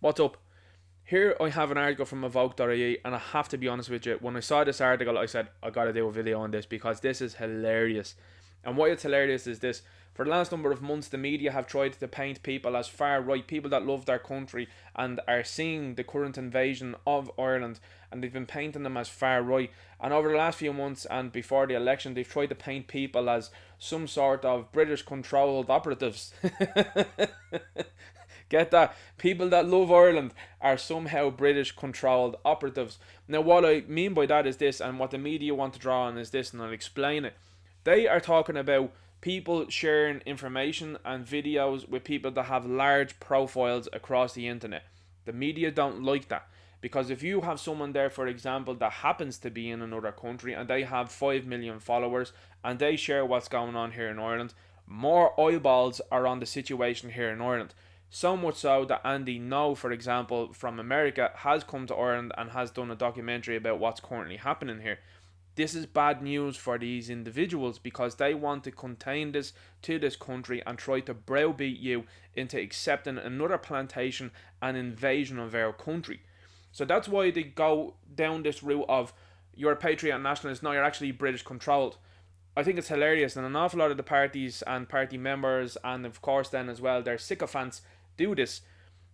What's up? Here I have an article from evoke.ie, and I have to be honest with you. When I saw this article, I said I gotta do a video on this because this is hilarious. And why it's hilarious is this: for the last number of months, the media have tried to paint people as far right, people that love their country and are seeing the current invasion of Ireland, and they've been painting them as far right. And over the last few months and before the election, they've tried to paint people as some sort of British controlled operatives. Get that? People that love Ireland are somehow British controlled operatives. Now, what I mean by that is this, and what the media want to draw on is this, and I'll explain it. They are talking about people sharing information and videos with people that have large profiles across the internet. The media don't like that. Because if you have someone there, for example, that happens to be in another country and they have 5 million followers and they share what's going on here in Ireland, more eyeballs are on the situation here in Ireland. So much so that Andy No, for example, from America, has come to Ireland and has done a documentary about what's currently happening here. This is bad news for these individuals because they want to contain this to this country and try to browbeat you into accepting another plantation and invasion of our country. So that's why they go down this route of you're a patriot and nationalist, no, you're actually British controlled. I think it's hilarious, and an awful lot of the parties and party members, and of course, then as well, their sycophants do this.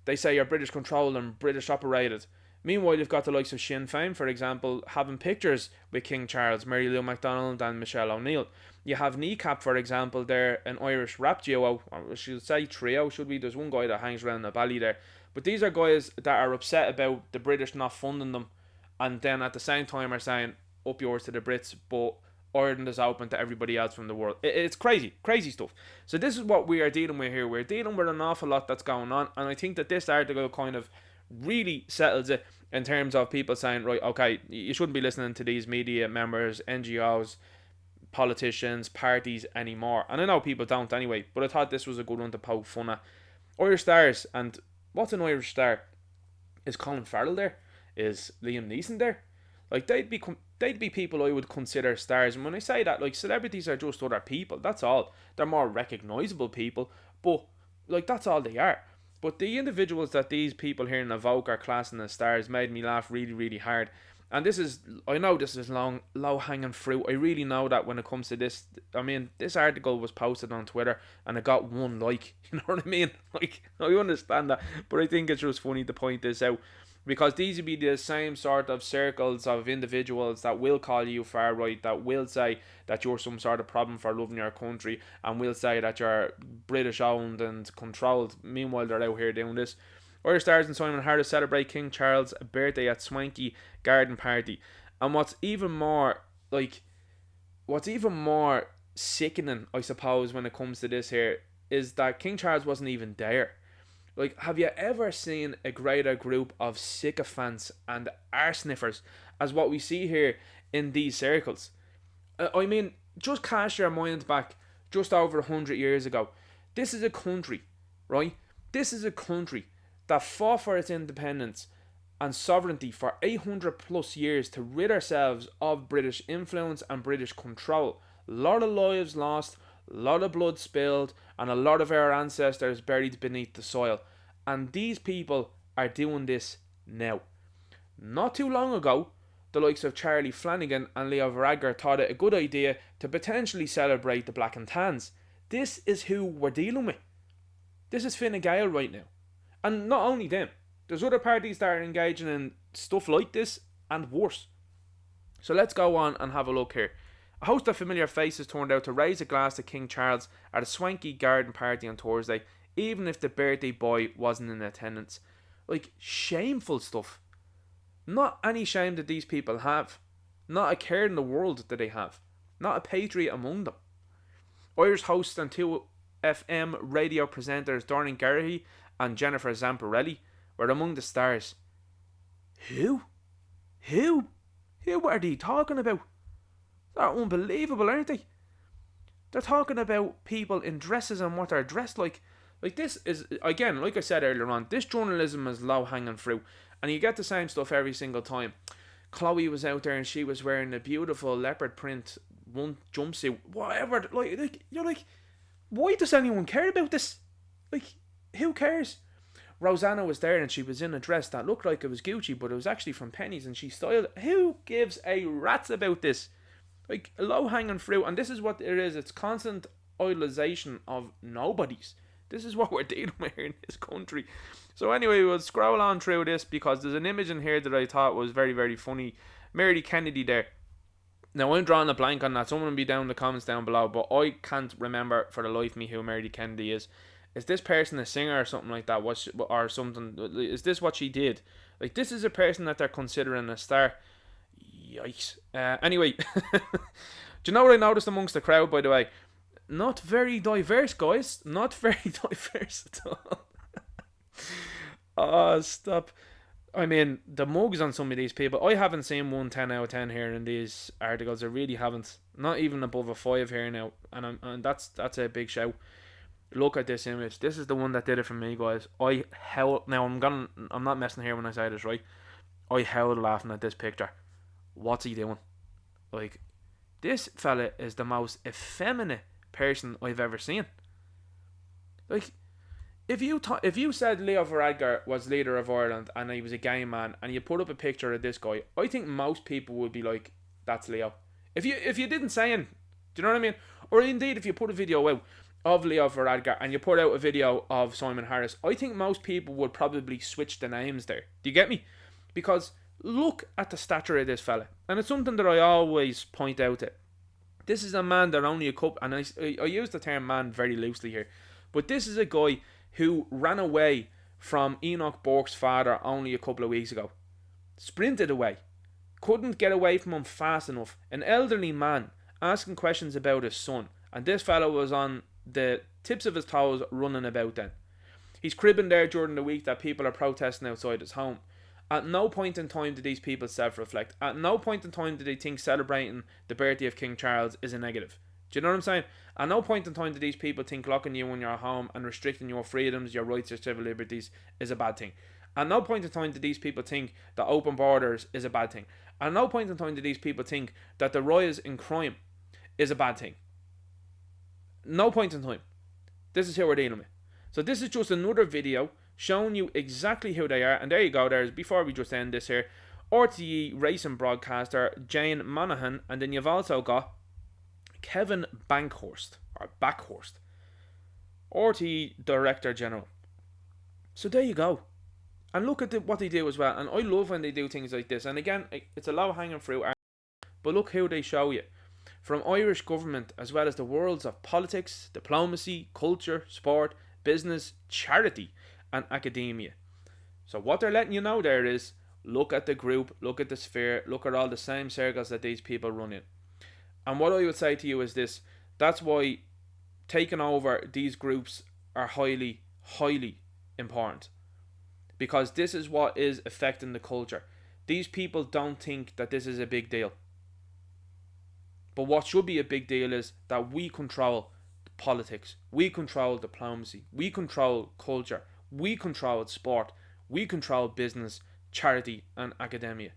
They say you're British controlled and British operated. Meanwhile, you've got the likes of Sinn Féin, for example, having pictures with King Charles, Mary Lou MacDonald, and Michelle O'Neill. You have Kneecap, for example, they're an Irish rap duo, or I should say trio, should be. There's one guy that hangs around the valley there. But these are guys that are upset about the British not funding them, and then at the same time are saying, up yours to the Brits, but Ireland is open to everybody else from the world. It's crazy, crazy stuff. So this is what we are dealing with here. We're dealing with an awful lot that's going on, and I think that this article kind of really settles it in terms of people saying, right, okay, you shouldn't be listening to these media members, NGOs, politicians, parties anymore. And I know people don't anyway, but I thought this was a good one to poke fun at. Irish stars, and what's an Irish star? Is Colin Farrell there? Is Liam Neeson there? Like they'd be people I would consider stars. And when I say that, like celebrities are just other people. That's all. They're more recognizable people, but like that's all they are. But the individuals that these people here in Evoke are classing as stars made me laugh really, really hard. And this is, I know this is low hanging fruit. I really know that when it comes to this. I mean, this article was posted on Twitter and it got one like. You know what I mean? Like, I understand that, but I think it's just funny to point this out because these would be the same sort of circles of individuals that will call you far right, that will say that you're some sort of problem for loving your country, and will say that you're British owned and controlled. Meanwhile, they're out here doing this. Irish Stars and Simon Harris celebrate King Charles' birthday at swanky garden party. And like, what's even more sickening, I suppose, when it comes to this here, is that King Charles wasn't even there. Like, have you ever seen a greater group of sycophants and arseniffers as what we see here in these circles? I mean, just cast your mind back just over 100 years ago. This is a country, right? This is a country that fought for its independence and sovereignty for 800 plus years to rid ourselves of British influence and British control. A lot of lives lost, a lot of blood spilled, and a lot of our ancestors buried beneath the soil. And these people are doing this now. Not too long ago, the likes of Charlie Flanagan and Leo Varadkar thought it a good idea to potentially celebrate the Black and Tans. This is who we're dealing with. This is Fine Gael right now. And not only them, there's other parties that are engaging in stuff like this and worse. So let's go on and have a look here. A host of familiar faces turned out to raise a glass to King Charles at a swanky garden party on Thursday, even if the birthday boy wasn't in attendance. Like, shameful stuff. Not any shame that these people have. Not a care in the world that they have. Not a patriot among them. Irish hosts and 2FM radio presenters Doreen Garrihy and Jennifer Zamparelli were among the stars. Who? Who? Who are they talking about? They're unbelievable, aren't they? They're talking about people in dresses and what they're dressed like. Like, this is, again, like I said earlier on, this journalism is low hanging fruit. And you get the same stuff every single time. Chloe was out there and she was wearing a beautiful leopard print one jumpsuit. Whatever. Like, you're like, why does anyone care about this? Like, who cares? Rosanna was there and she was in a dress that looked like it was Gucci, but it was actually from Penneys, and she styled it. Who gives a rat's about this? Like, low hanging fruit, and this is what it is. It's constant idolization of nobodies. This is what we're dealing with here in this country. So anyway, we'll scroll on through this because there's an image in here that I thought was very, very funny. Mary Kennedy there. Now, I'm drawing a blank on that. Someone will be down in the comments down below, but I can't remember for the life of me who Mary Kennedy is. Is this person a singer or something like that? Or something? Is this what she did? Like, this is a person that they're considering a star. Yikes. Anyway, do you know what I noticed amongst the crowd, by the way? Not very diverse, guys. Not very diverse at all. Oh, stop. I mean, the mugs on some of these people. I haven't seen one 10 out of 10 here in these articles. I really haven't. Not even above a 5 here now. And that's a big shout. Look at this image. This is the one that did it for me, guys. Now, I'm not messing here when I say this, right? I howled laughing at this picture. What's he doing? Like, this fella is the most effeminate person I've ever seen. Like, if you said Leo Varadkar was leader of Ireland and he was a gay man, and you put up a picture of this guy, I think most people would be like, that's Leo. If you didn't say anything, do you know what I mean? Or indeed, if you put a video out of Leo Varadkar and you put out a video of Simon Harris, I think most people would probably switch the names there. Do you get me? Because look at the stature of this fella. And it's something that I always point out to. This is a man that only a couple, and I use the term man very loosely here, but this is a guy who ran away from Enoch Burke's father only a couple of weeks ago. Sprinted away. Couldn't get away from him fast enough. An elderly man asking questions about his son. And this fellow was on the tips of his toes running about then. He's cribbing there during the week that people are protesting outside his home. At no point in time did these people self-reflect. At no point in time did they think celebrating the birthday of King Charles is a negative. Do you know what I'm saying? At no point in time did these people think locking you in your home and restricting your freedoms, your rights, your civil liberties is a bad thing. At no point in time did these people think that open borders is a bad thing. At no point in time did these people think that the rise in crime is a bad thing. No point in time. This is who we're dealing with. So this is just another video showing you exactly who they are. And there you go, there's, before we just end this here, RTE racing broadcaster Jane Monaghan, and then you've also got Kevin Backhurst, RTE Director General. So there you go. And look at what they do as well. And I love when they do things like this. And again, it's a low hanging fruit, but look who they show you. From Irish government, as well as the worlds of politics, diplomacy, culture, sport, business, charity, and academia. So what they're letting you know there is, look at the group, look at the sphere, look at all the same circles that these people run in. And what I would say to you is this: that's why taking over these groups are highly, highly important. Because this is what is affecting the culture. These people don't think that this is a big deal. But what should be a big deal is that we control politics, we control diplomacy, we control culture, we control sport, we control business, charity and academia.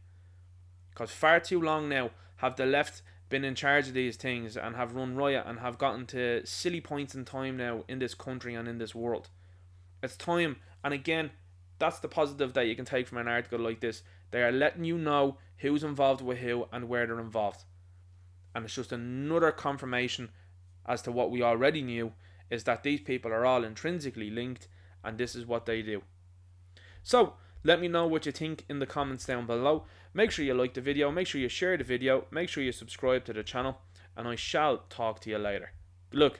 Because far too long now have the left been in charge of these things and have run riot and have gotten to silly points in time now in this country and in this world. It's time, and again, that's the positive that you can take from an article like this. They are letting you know who's involved with who and where they're involved. And it's just another confirmation as to what we already knew, is that these people are all intrinsically linked and this is what they do. So, let me know what you think in the comments down below. Make sure you like the video, make sure you share the video, make sure you subscribe to the channel, and I shall talk to you later. Good luck.